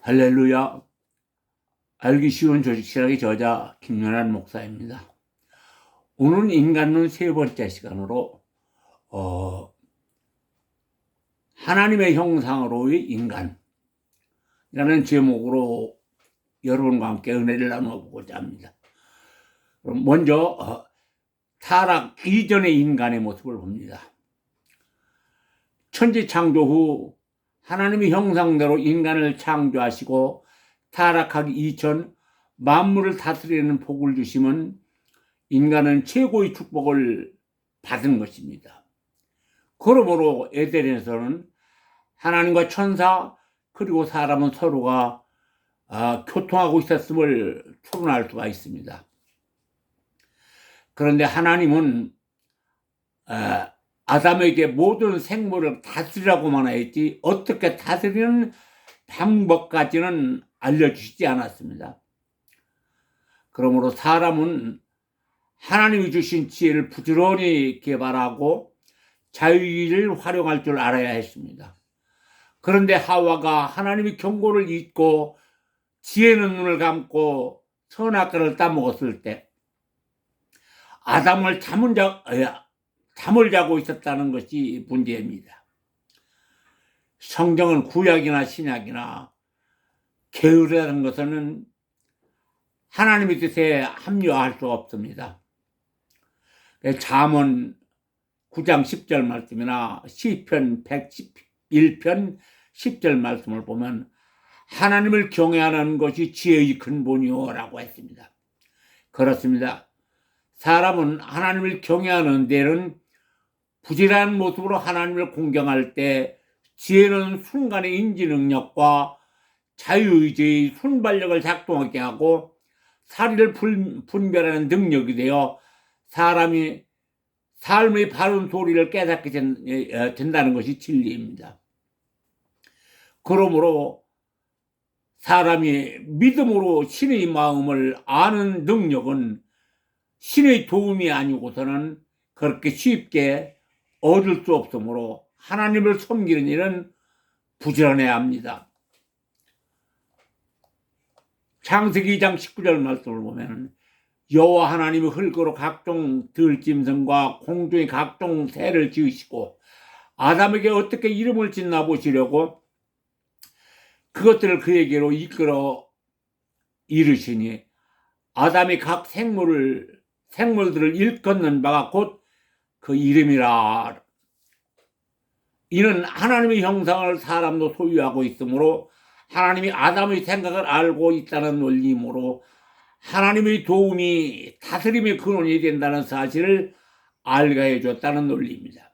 할렐루야. 알기 쉬운 조직신학의 저자 김연한 목사입니다. 오늘 인간론 세 번째 시간으로 하나님의 형상으로의 인간이라는 제목으로 여러분과 함께 은혜를 나눠보고자 합니다. 그럼 먼저 타락 이전의 인간의 모습을 봅니다. 천지 창조 후 하나님의 형상대로 인간을 창조하시고 타락하기 이전 만물을 다스리는 복을 주심은 인간은 최고의 축복을 받은 것입니다. 그러므로 에덴에서는 하나님과 천사 그리고 사람은 서로가 교통하고 있었음을 추론할 수가 있습니다. 그런데 하나님은 아담에게 모든 생물을 다스리라고만 했지 어떻게 다스리는 방법까지는 알려주시지 않았습니다. 그러므로 사람은 하나님이 주신 지혜를 부지런히 개발하고 자유의지를 활용할 줄 알아야 했습니다. 그런데 하와가 하나님의 경고를 잊고 지혜는 눈을 감고 선악과를 따먹었을 때 아담을 잠을 자고 있었다는 것이 문제입니다. 성경은 구약이나 신약이나 게으르다는 것은 하나님의 뜻에 합리화할 수 없습니다. 잠언 9장 10절 말씀이나 시편 111편 10절 말씀을 보면 하나님을 경외하는 것이 지혜의 근본이요 라고 했습니다. 그렇습니다. 사람은 하나님을 경외하는 데는 부지런한 모습으로 하나님을 공경할 때 지혜는 순간의 인지 능력과 자유의지의 순발력을 작동하게 하고 사리를 분별하는 능력이 되어 사람이 삶의 바른 소리를 깨닫게 된다는 것이 진리입니다. 그러므로 사람이 믿음으로 신의 마음을 아는 능력은 신의 도움이 아니고서는 그렇게 쉽게 얻을 수 없으므로 하나님을 섬기는 일은 부지런해야 합니다. 창세기 2장 19절 말씀을 보면 여호와 하나님이 흙으로 각종 들짐승과 공중의 각종 새를 지으시고 아담에게 어떻게 이름을 짓나 보시려고 그것들을 그에게로 이끌어 이르시니 아담이 각 생물들을 일컫는 바가 곧 그 이름이라. 이는 하나님의 형상을 사람도 소유하고 있으므로 하나님이 아담의 생각을 알고 있다는 논리이므로 하나님의 도움이 다스림의 근원이 된다는 사실을 알게 해줬다는 논리입니다.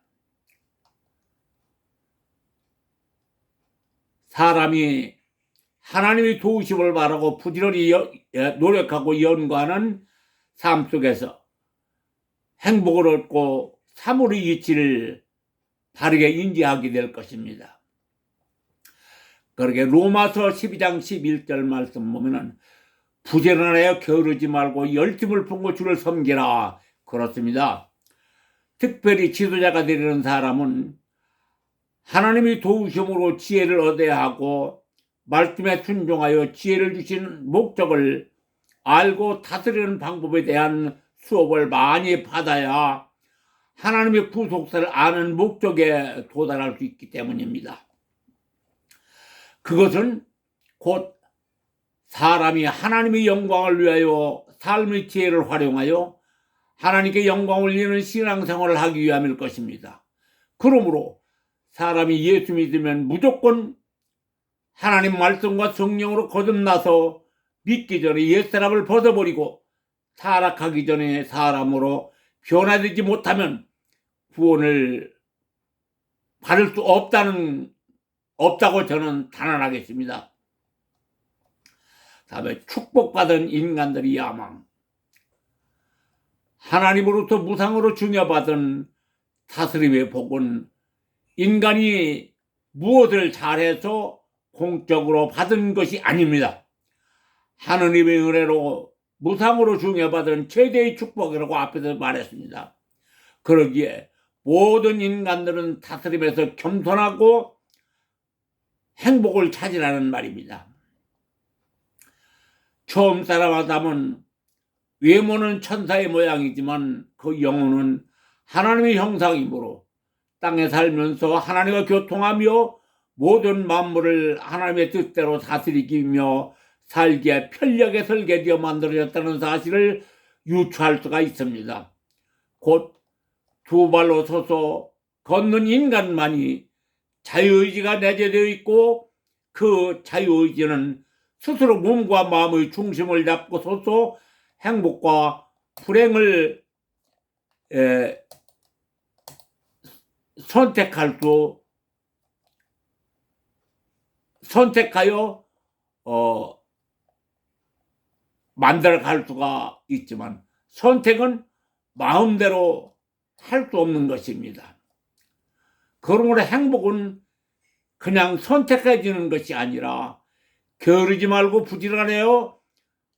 사람이 하나님의 도우심을 바라고 부지런히 노력하고 연구하는 삶 속에서 행복을 얻고 사물의 이치를 바르게 인지하게 될 것입니다. 그러게 로마서 12장 11절 말씀 보면은 부지런하여 게으르지 말고 열심을 품고 주를 섬기라. 그렇습니다. 특별히 지도자가 되려는 사람은 하나님의 도우심으로 지혜를 얻어야 하고 말씀에 순종하여 지혜를 주신 목적을 알고 다스리는 방법에 대한 수업을 많이 받아야 하나님의 구속사를 아는 목적에 도달할 수 있기 때문입니다. 그것은 곧 사람이 하나님의 영광을 위하여 삶의 지혜를 활용하여 하나님께 영광을 올리는 신앙생활을 하기 위함일 것입니다. 그러므로 사람이 예수 믿으면 무조건 하나님 말씀과 성령으로 거듭나서 믿기 전에 옛사람을 벗어버리고 타락하기 전에 사람으로 변화되지 못하면 구원을 받을 수 없다고 저는 단언하겠습니다. 다음에 축복받은 인간들의 야망. 하나님으로부터 무상으로 주녀받은 다스림의 복은 인간이 무엇을 잘해서 공적으로 받은 것이 아닙니다. 하느님의 은혜로 무상으로 주녀받은 최대의 축복이라고 앞에서 말했습니다. 그러기에 모든 인간들은 다스림에서 겸손하고 행복을 찾으라는 말입니다. 처음 사람 아담은 외모는 천사의 모양이지만 그 영혼은 하나님의 형상이므로 땅에 살면서 하나님과 교통하며 모든 만물을 하나님의 뜻대로 다스리기며 살기에 편리하게 설계되어 만들어졌다는 사실을 유추할 수가 있습니다. 곧 두 발로 서서 걷는 인간만이 자유의지가 내재되어 있고 그 자유의지는 스스로 몸과 마음의 중심을 잡고 서서 행복과 불행을 선택하여 만들어갈 수가 있지만 선택은 마음대로 할 수 없는 것입니다. 그러므로 행복은 그냥 선택해지는 것이 아니라 게으르지 말고 부지런하여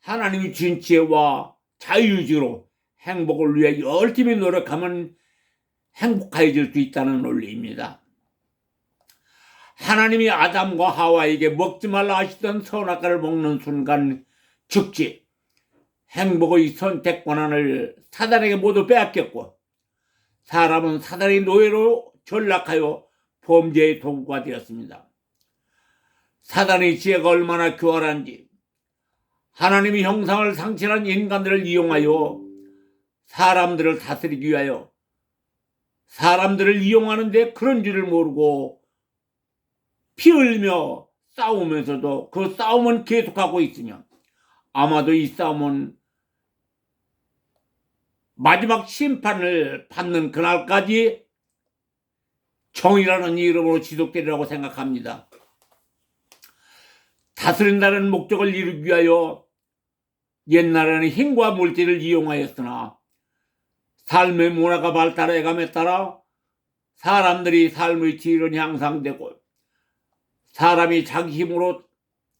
하나님의 주신 지혜와 자유의지로 행복을 위해 열심히 노력하면 행복해질 수 있다는 논리입니다. 하나님이 아담과 하와에게 먹지 말라 하시던 선악과를 먹는 순간 즉시 행복의 선택 권한을 사단에게 모두 빼앗겼고 사람은 사단의 노예로 전락하여 범죄의 도구가 되었습니다. 사단의 지혜가 얼마나 교활한지 하나님의 형상을 상실한 인간들을 이용하여 사람들을 다스리기 위하여 사람들을 이용하는데 그런 줄을 모르고 피 흘리며 싸우면서도 그 싸움은 계속하고 있으며 아마도 이 싸움은 마지막 심판을 받는 그날까지 정의라는 이름으로 지속되리라고 생각합니다. 다스린다는 목적을 이루기 위하여 옛날에는 힘과 물질을 이용하였으나 삶의 문화가 발달해감에 따라 사람들이 삶의 질은 향상되고 사람이 자기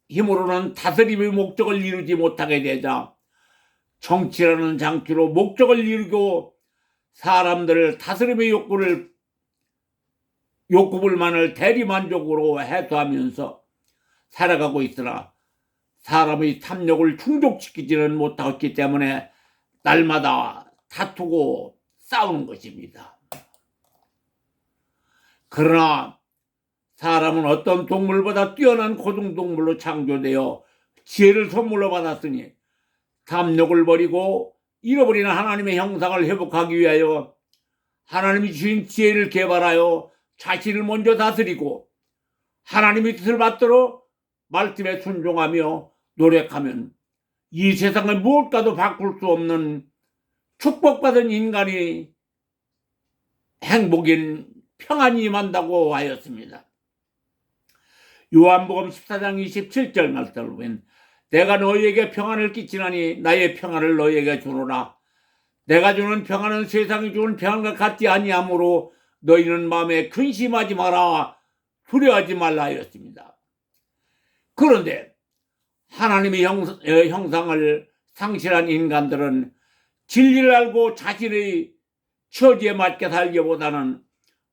힘으로는 다스림의 목적을 이루지 못하게 되자 정치라는 장치로 목적을 이루고 사람들을 다스림의 욕구불만을 대리만족으로 해소하면서 살아가고 있으나 사람의 탐욕을 충족시키지는 못했기 때문에 날마다 다투고 싸우는 것입니다. 그러나 사람은 어떤 동물보다 뛰어난 고등동물로 창조되어 지혜를 선물로 받았으니 탐욕을 버리고 잃어버린 하나님의 형상을 회복하기 위하여 하나님이 주신 지혜를 개발하여 자신을 먼저 다스리고 하나님의 뜻을 받들어 말씀에 순종하며 노력하면 이 세상을 무엇과도 바꿀 수 없는 축복받은 인간이 행복인 평안이 임한다고 하였습니다. 요한복음 14장 27절 말씀을 보면 내가 너희에게 평안을 끼치나니 나의 평안을 너희에게 주노라. 내가 주는 평안은 세상이 주는 평안과 같지 아니하므로 너희는 마음에 근심하지 마라 두려워하지 말라 하였습니다. 그런데 하나님의 형상을 상실한 인간들은 진리를 알고 자신의 처지에 맞게 살기보다는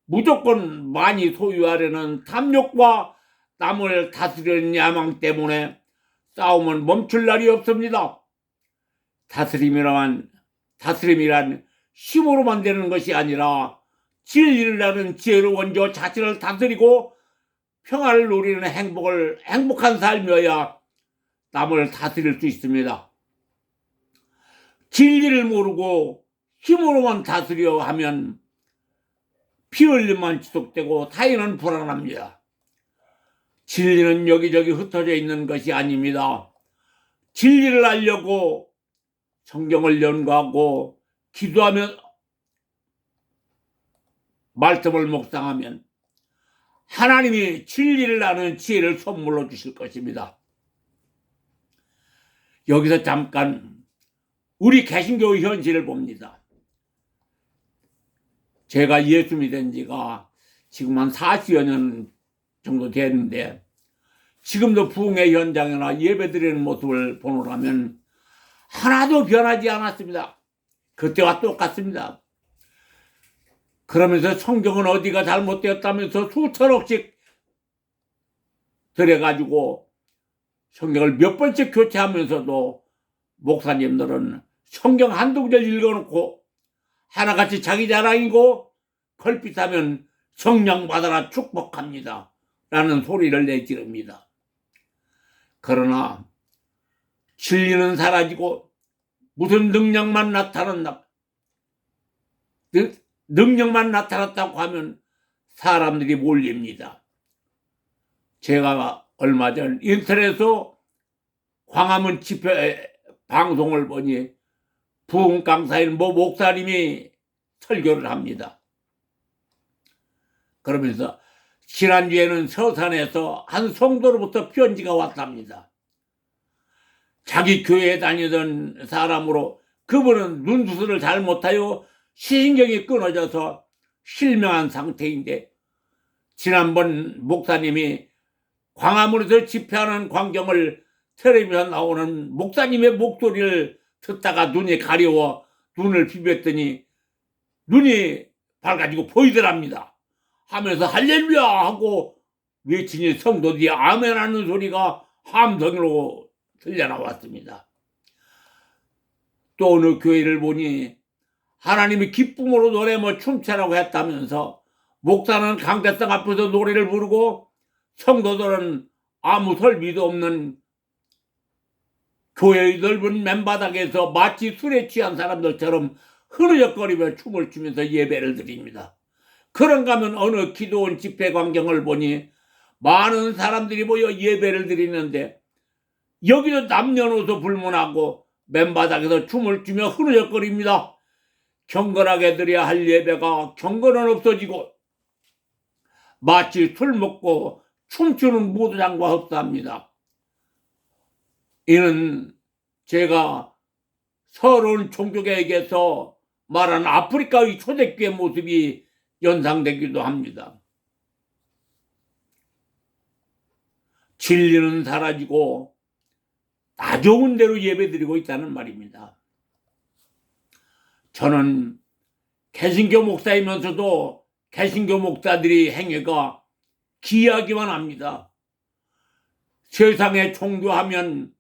무조건 많이 소유하려는 탐욕과 남을 다스리는 야망 때문에 싸움은 멈출 날이 없습니다. 다스림이란 힘으로만 되는 것이 아니라 진리를 아는 지혜로 먼저 자신을 다스리고 평화를 누리는 행복한 삶이어야 남을 다스릴 수 있습니다. 진리를 모르고 힘으로만 다스려 하면 피 흘림만 지속되고 타인은 불안합니다. 진리는 여기저기 흩어져 있는 것이 아닙니다. 진리를 알려고 성경을 연구하고 기도하며 말씀을 묵상하면 하나님이 진리를 아는 지혜를 선물로 주실 것입니다. 여기서 잠깐 우리 개신교의 현실을 봅니다. 제가 예수 믿은 지가 지금 한 40여 년 정도 됐는데 지금도 부흥의 현장이나 예배드리는 모습을 보노라면 하나도 변하지 않았습니다. 그때와 똑같습니다. 그러면서 성경은 어디가 잘못되었다면서 수천억씩 들여가지고 성경을 몇 번씩 교체하면서도 목사님들은 성경 한두 구절 읽어놓고 하나같이 자기 자랑이고 걸핏하면 성령 받아라 축복합니다 라는 소리를 내지릅니다. 그러나 진리는 사라지고 무슨 능력만 나타났다고 하면 사람들이 몰립니다. 제가 얼마 전 인터넷에서 광화문 집회 방송을 보니 부흥 강사인 목사님이 설교를 합니다. 그러면서 지난주에는 서산에서 한 성도로부터 편지가 왔답니다. 자기 교회에 다니던 사람으로 그분은 눈수술을 잘못하여 시신경이 끊어져서 실명한 상태인데 지난번 목사님이 광화문에서 집회하는 광경을 텔레비전 나오는 목사님의 목소리를 듣다가 눈이 가려워 눈을 비볐더니 눈이 밝아지고 보이더랍니다. 하면서 할렐루야 하고 외치니 성도들이 아멘하는 소리가 함성으로 들려나왔습니다. 또 어느 교회를 보니 하나님이 기쁨으로 노래며 춤추라고 했다면서 목사는 강대상 앞에서 노래를 부르고 성도들은 아무 설비도 없는 교회의 넓은 맨바닥에서 마치 술에 취한 사람들처럼 흐느적거리며 춤을 추면서 예배를 드립니다. 그런가 하면 어느 기도원 집회 광경을 보니 많은 사람들이 모여 예배를 드리는데 여기도 남녀노소 불문하고 맨바닥에서 춤을 추며 흐느적거립니다. 경건하게 드려야 할 예배가 경건은 없어지고 마치 술 먹고 춤추는 모두장과 흡사합니다. 이는 제가 서러운 종교계에게서 말하는 아프리카의 초대교회 모습이 연상되기도 합니다. 진리는 사라지고 나 좋은 대로 예배드리고 있다는 말입니다. 저는 개신교 목사이면서도 개신교 목사들이 행위가 기이하기만 합니다. 세상에 종교하면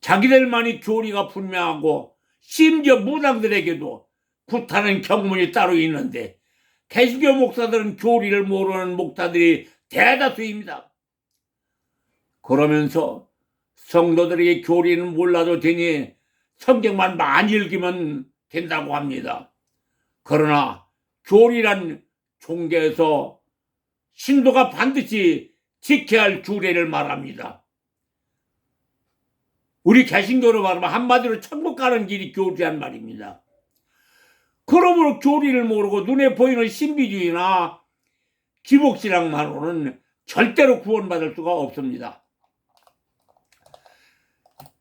자기들만이 교리가 분명하고 심지어 무당들에게도 구타는 경문이 따로 있는데 개신교 목사들은 교리를 모르는 목사들이 대다수입니다. 그러면서 성도들에게 교리는 몰라도 되니 성경만 많이 읽으면 된다고 합니다. 그러나 교리란 종교에서 신도가 반드시 지켜야 할 규례를 말합니다. 우리 개신교로 말하면 한마디로 천국 가는 길이 교리란 말입니다. 그러므로 교리를 모르고 눈에 보이는 신비주의나 기복신앙만으로는 절대로 구원받을 수가 없습니다.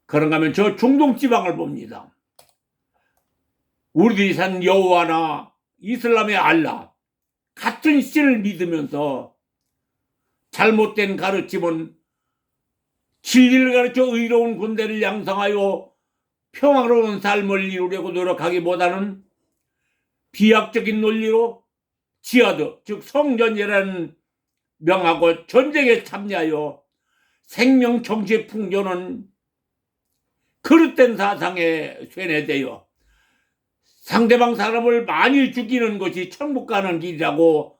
그런가 하면 저 중동 지방을 봅니다. 우리들이 산 여호와나 이슬람의 알라 같은 신을 믿으면서 잘못된 가르침은 진리를 가르쳐 의로운 군대를 양성하여 평화로운 삶을 이루려고 노력하기보다는 비약적인 논리로 지하드 즉 성전이라는 명하고 전쟁에 참여하여 생명 정치의 풍조는 그릇된 사상에 쇠뇌되어 상대방 사람을 많이 죽이는 것이 천국 가는 길이라고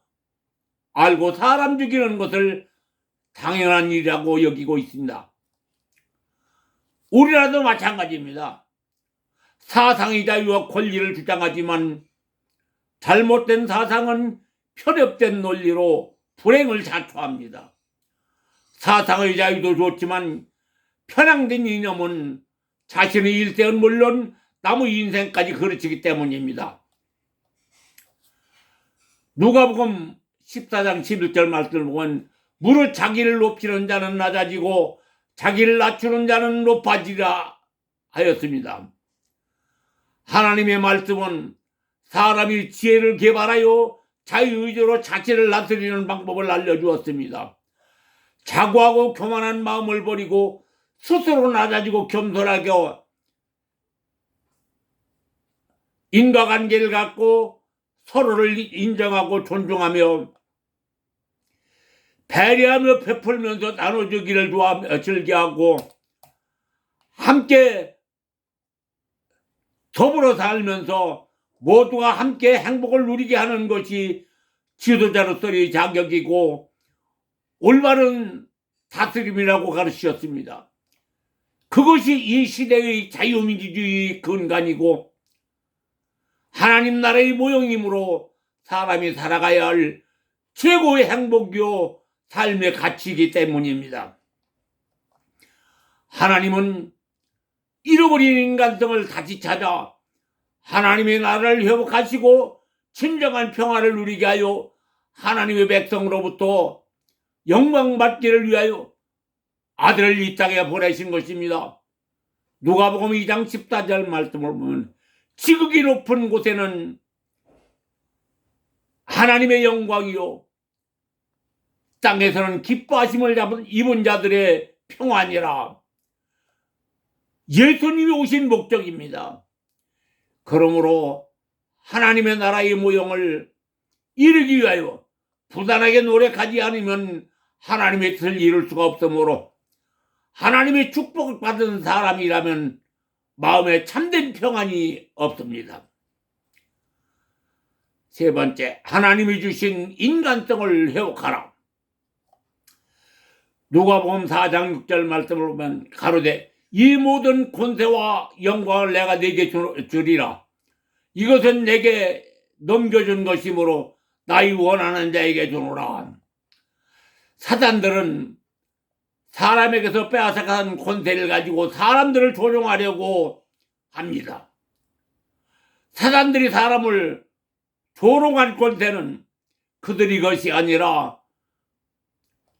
알고 사람 죽이는 것을 당연한 일이라고 여기고 있습니다. 우리나라도 마찬가지입니다. 사상의 자유와 권리를 주장하지만 잘못된 사상은 편협된 논리로 불행을 자초합니다. 사상의 자유도 좋지만 편향된 이념은 자신의 일생은 물론 남의 인생까지 그르치기 때문입니다. 누가복음 14장 11절 말씀을 보면 무릇 자기를 높이는 자는 낮아지고 자기를 낮추는 자는 높아지리라 하였습니다. 하나님의 말씀은 사람이 지혜를 개발하여 자유의지로 자체를 다스리는 방법을 알려주었습니다. 자고하고 교만한 마음을 버리고 스스로 낮아지고 겸손하게 인과관계를 갖고 서로를 인정하고 존중하며 배려하며 베풀면서 나눠주기를 즐겨하고 함께 더불어 살면서 모두가 함께 행복을 누리게 하는 것이 지도자로서의 자격이고 올바른 다스림이라고 가르치셨습니다. 그것이 이 시대의 자유민주주의 근간이고 하나님 나라의 모형이므로 사람이 살아가야 할 최고의 행복이요 삶의 가치이기 때문입니다. 하나님은 잃어버린 인간성을 다시 찾아 하나님의 나라를 회복하시고 진정한 평화를 누리게 하여 하나님의 백성으로부터 영광받기를 위하여 아들을 이 땅에 보내신 것입니다. 누가복음 2장 14절 말씀을 보면 지극히 높은 곳에는 하나님의 영광이요 땅에서는 기뻐하심을 입은 자들의 평안이라. 예수님이 오신 목적입니다. 그러므로 하나님의 나라의 모형을 이루기 위하여 부단하게 노력하지 않으면 하나님의 뜻을 이룰 수가 없으므로 하나님의 축복을 받은 사람이라면 마음에 참된 평안이 없습니다. 세 번째, 하나님이 주신 인간성을 회복하라. 누가복음 4장 6절 말씀을 보면 가로되 이 모든 권세와 영광을 내가 네게 주리라. 이것은 내게 넘겨준 것이므로 나의 원하는 자에게 주노라. 사단들은 사람에게서 빼앗아간 권세를 가지고 사람들을 조종하려고 합니다. 사단들이 사람을 조롱한 권세는 그들이 것이 아니라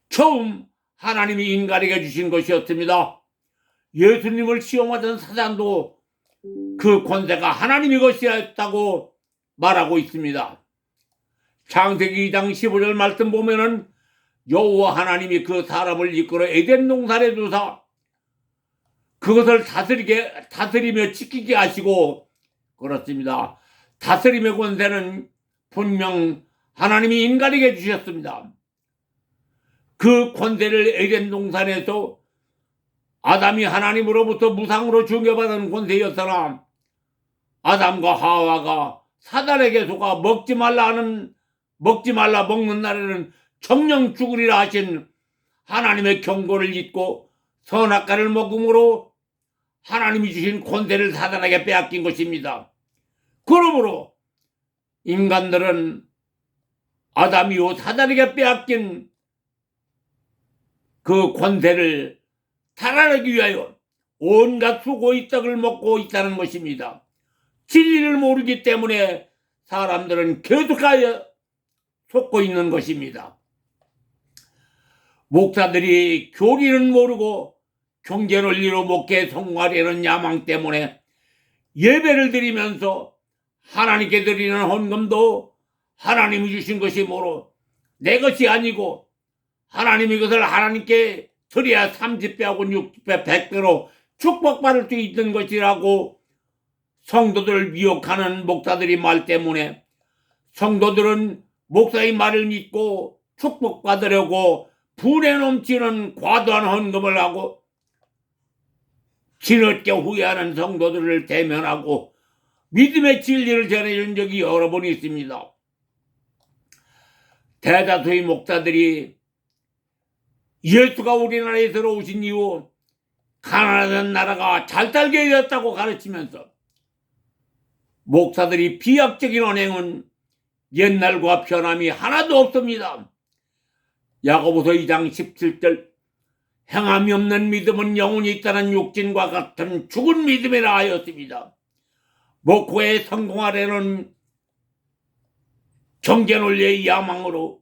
처음 하나님이 인간에게 주신 것이었습니다. 예수님을 시험하던 사단도 그 권세가 하나님의 것이었다고 말하고 있습니다. 창세기 2장 15절 말씀 보면은 여호와 하나님이 그 사람을 이끌어 에덴 동산에 두사 그것을 다스리며 지키게 하시고 그렇습니다. 다스림의 권세는 분명 하나님이 인간에게 주셨습니다. 그 권세를 에덴 동산에서 아담이 하나님으로부터 무상으로 주겨받은 권세였으나 아담과 하와가 사단에게 속아 먹지 말라 먹는 날에는 정령 죽으리라 하신 하나님의 경고를 잊고 선악과를 먹음으로 하나님이 주신 권세를 사단에게 빼앗긴 것입니다. 그러므로 인간들은 아담이요 사단에게 빼앗긴 그 권세를 탈환하기 위하여 온갖 수고의 떡을 먹고 있다는 것입니다. 진리를 모르기 때문에 사람들은 계속하여 속고 있는 것입니다. 목사들이 교리는 모르고 경제 논리로 목회에 성공하려는 야망 때문에 예배를 드리면서 하나님께 드리는 헌금도 하나님이 주신 것이므로 내 것이 아니고 하나님이 그것을 하나님께 드려야 30배하고 60배, 100배로 축복받을 수 있는 것이라고 성도들을 미혹하는 목사들의 말 때문에 성도들은 목사의 말을 믿고 축복받으려고 분에 넘치는 과도한 헌금을 하고 지늦게 후회하는 성도들을 대면하고 믿음의 진리를 전해준 적이 여러 번 있습니다. 대다수의 목사들이 예수가 우리나라에 들어오신 이후 가난하던 나라가 잘 살게 되었다고 가르치면서 목사들이 비약적인 언행은 옛날과 변함이 하나도 없습니다. 야고보서 2장 17절 행함이 없는 믿음은 영혼이 있다는 육신과 같은 죽은 믿음이라 하였습니다. 목회에 성공하려는 경제 논리의 야망으로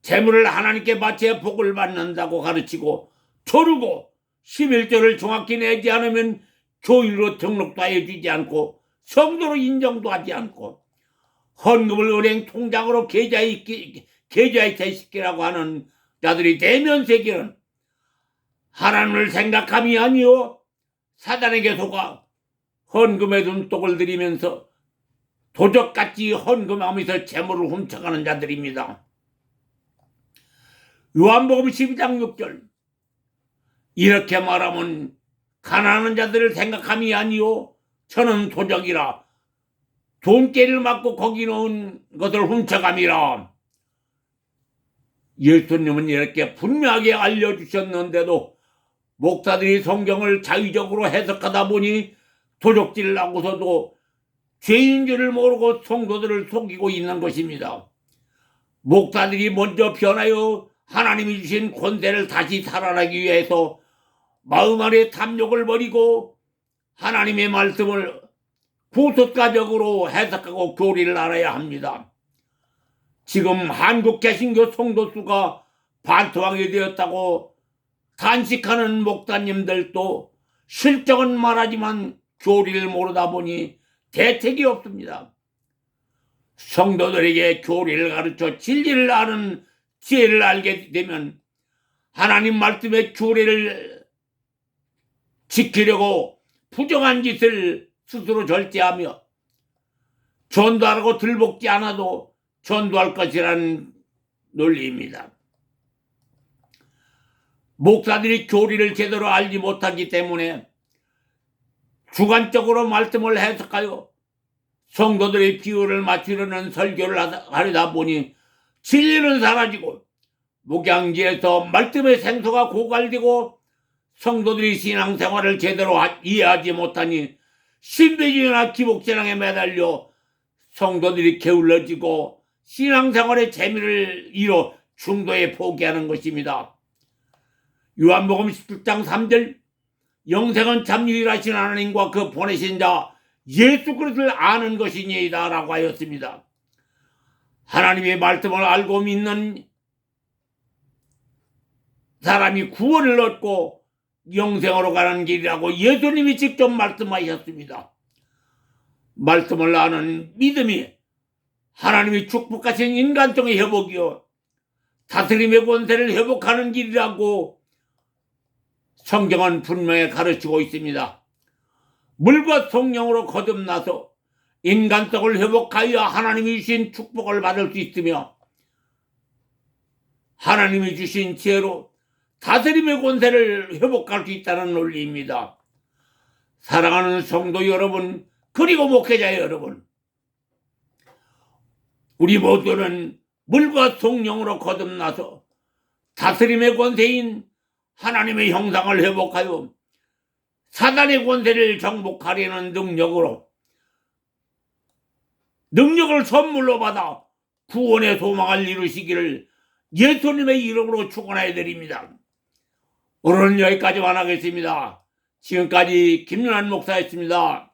재물을 하나님께 바쳐 복을 받는다고 가르치고 조르고 11조를 정확히 내지 않으면 교인으로 등록도 해주지 않고 성도로 인정도 하지 않고 헌금을 은행 통장으로 계좌에 대시키라고 하는 자들이 대면세계는 하나님을 생각함이 아니요 사단에게 속아 헌금에 눈독을 들이면서 도적같이 헌금하면서 재물을 훔쳐가는 자들입니다. 요한복음 12장 6절 이렇게 말하면 가난한 자들을 생각함이 아니요 저는 도적이라 돈깨를 맞고 거기 놓은 것을 훔쳐감이라. 예수님은 이렇게 분명하게 알려주셨는데도 목사들이 성경을 자의적으로 해석하다 보니 도적질을 하고서도 죄인 줄을 모르고 성도들을 속이고 있는 것입니다. 목사들이 먼저 변하여 하나님이 주신 권세를 다시 살아나기 위해서 마음 안에 탐욕을 버리고 하나님의 말씀을 구속가적으로 해석하고 교리를 알아야 합니다. 지금 한국 개신교 성도 수가 반토막이 되었다고 단식하는 목사님들도 실적은 말하지만 교리를 모르다 보니 대책이 없습니다. 성도들에게 교리를 가르쳐 진리를 아는 지혜를 알게 되면 하나님 말씀의 교리를 지키려고 부정한 짓을 스스로 절제하며 전도하라고 들볶지 않아도 전도할 것이라는 논리입니다. 목사들이 교리를 제대로 알지 못하기 때문에 주관적으로 말씀을 해석하여 성도들의 비율을 맞추려는 설교를 하려다 보니 진리는 사라지고 목양지에서 말씀의 생수가 고갈되고 성도들이 신앙생활을 제대로 이해하지 못하니 신비주의나 기복신앙에 매달려 성도들이 게을러지고 신앙생활의 재미를 잃어 중도에 포기하는 것입니다. 요한복음 17장 3절 영생은 참 유일하신 하나님과 그 보내신 자 예수 그리스도를 아는 것이니이다 라고 하였습니다. 하나님의 말씀을 알고 믿는 사람이 구원을 얻고 영생으로 가는 길이라고 예수님이 직접 말씀하셨습니다. 말씀을 아는 믿음이 하나님이 축복하신 인간성의 회복이요 다스림의 권세를 회복하는 길이라고 성경은 분명히 가르치고 있습니다. 물과 성령으로 거듭나서 인간성을 회복하여 하나님이 주신 축복을 받을 수 있으며 하나님이 주신 지혜로 다스림의 권세를 회복할 수 있다는 논리입니다. 사랑하는 성도 여러분, 그리고 목회자 여러분, 우리 모두는 물과 성령으로 거듭나서 다스림의 권세인 하나님의 형상을 회복하여 사단의 권세를 정복하려는 능력을 선물로 받아 구원의 소망을 이루시기를 예수님의 이름으로 축원해 드립니다. 오늘은 여기까지만 하겠습니다. 지금까지 김윤환 목사였습니다.